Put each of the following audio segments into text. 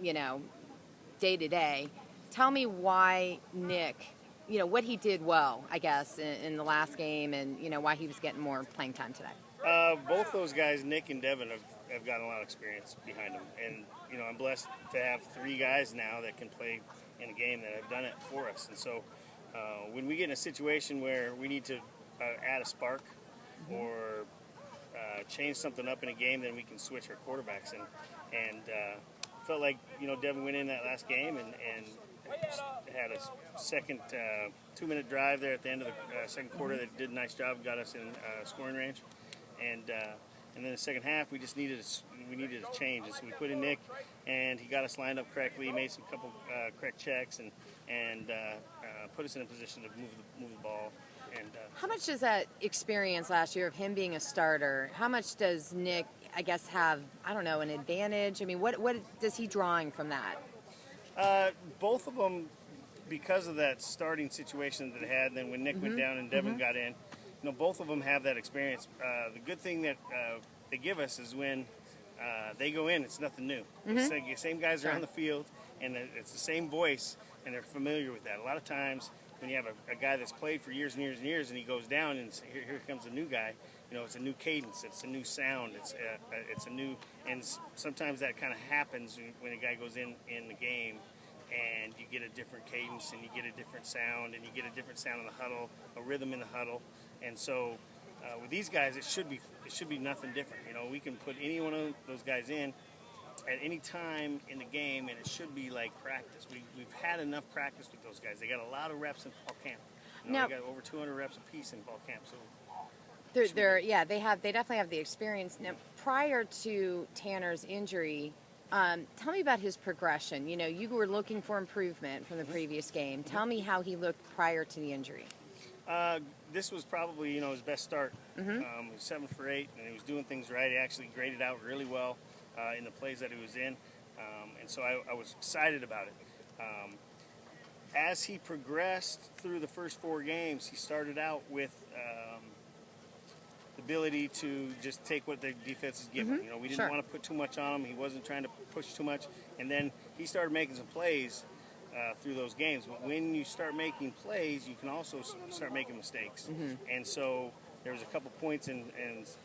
you know, day to day. Tell me why Nick, what he did well, I guess, in the last game, and why he was getting more playing time today. Both those guys, Nick and Devin, have gotten a lot of experience behind them, and I'm blessed to have three guys now that can play in a game that have done it for us. And so, when we get in a situation where we need to add a spark or change something up in a game, then we can switch our quarterbacks. And felt like Devin went in that last game and had a second 2-minute drive there at the end of the second quarter that did a nice job, got us in scoring range. And then the second half, we needed a change. And so we put in Nick, and he got us lined up correctly, made some couple correct checks, and put us in a position to move the ball. And how much does that experience last year of him being a starter, how much does Nick, I guess, have, I don't know, an advantage? I mean, what does he drawing from that? Both of them, because of that starting situation that they had, and then when Nick went down and Devin got in, both of them have that experience. The good thing that they give us is when they go in, it's nothing new. It's the same guys are on the field, and it's the same voice, and they're familiar with that. A lot of times when you have a guy that's played for years and years and years, and he goes down, and here comes a new guy, it's a new cadence, it's a new sound, it's a new, and sometimes that kind of happens when a guy goes in the game, and you get a different cadence, and you get a different sound, and you get a different sound in the huddle, a rhythm in the huddle. And so with these guys, it should be nothing different. We can put any one of those guys in at any time in the game, and it should be like practice. We've had enough practice with those guys. They got a lot of reps in fall camp. Now, they got over 200 reps apiece in fall camp. So they definitely have the experience. Now, prior to Tanner's injury, tell me about his progression. You were looking for improvement from the previous game. Tell me how he looked prior to the injury. This was probably his best start. He was 7 for 8, and he was doing things right. He actually graded out really well in the plays that he was in, and so I was excited about it. As he progressed through the first 4 games, he started out with the ability to just take what the defense is giving. We didn't want to put too much on him. He wasn't trying to push too much, and then he started making some plays through those games. But when you start making plays, you can also start making mistakes. And so there was a couple points in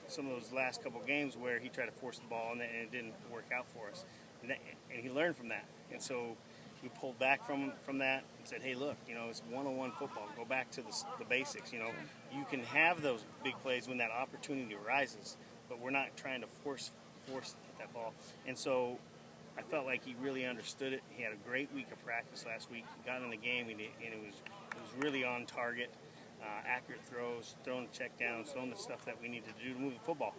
some of those last couple games where he tried to force the ball, and it didn't work out for us. And he learned from that. And so we pulled back from that and said, hey, look, it's one-on-one football. Go back to the basics. You can have those big plays when that opportunity arises, but we're not trying to force to hit that ball. And so I felt like he really understood it. He had a great week of practice last week. He got in the game, and it was really on target, accurate throws, throwing the check downs, throwing the stuff that we needed to do to move the football.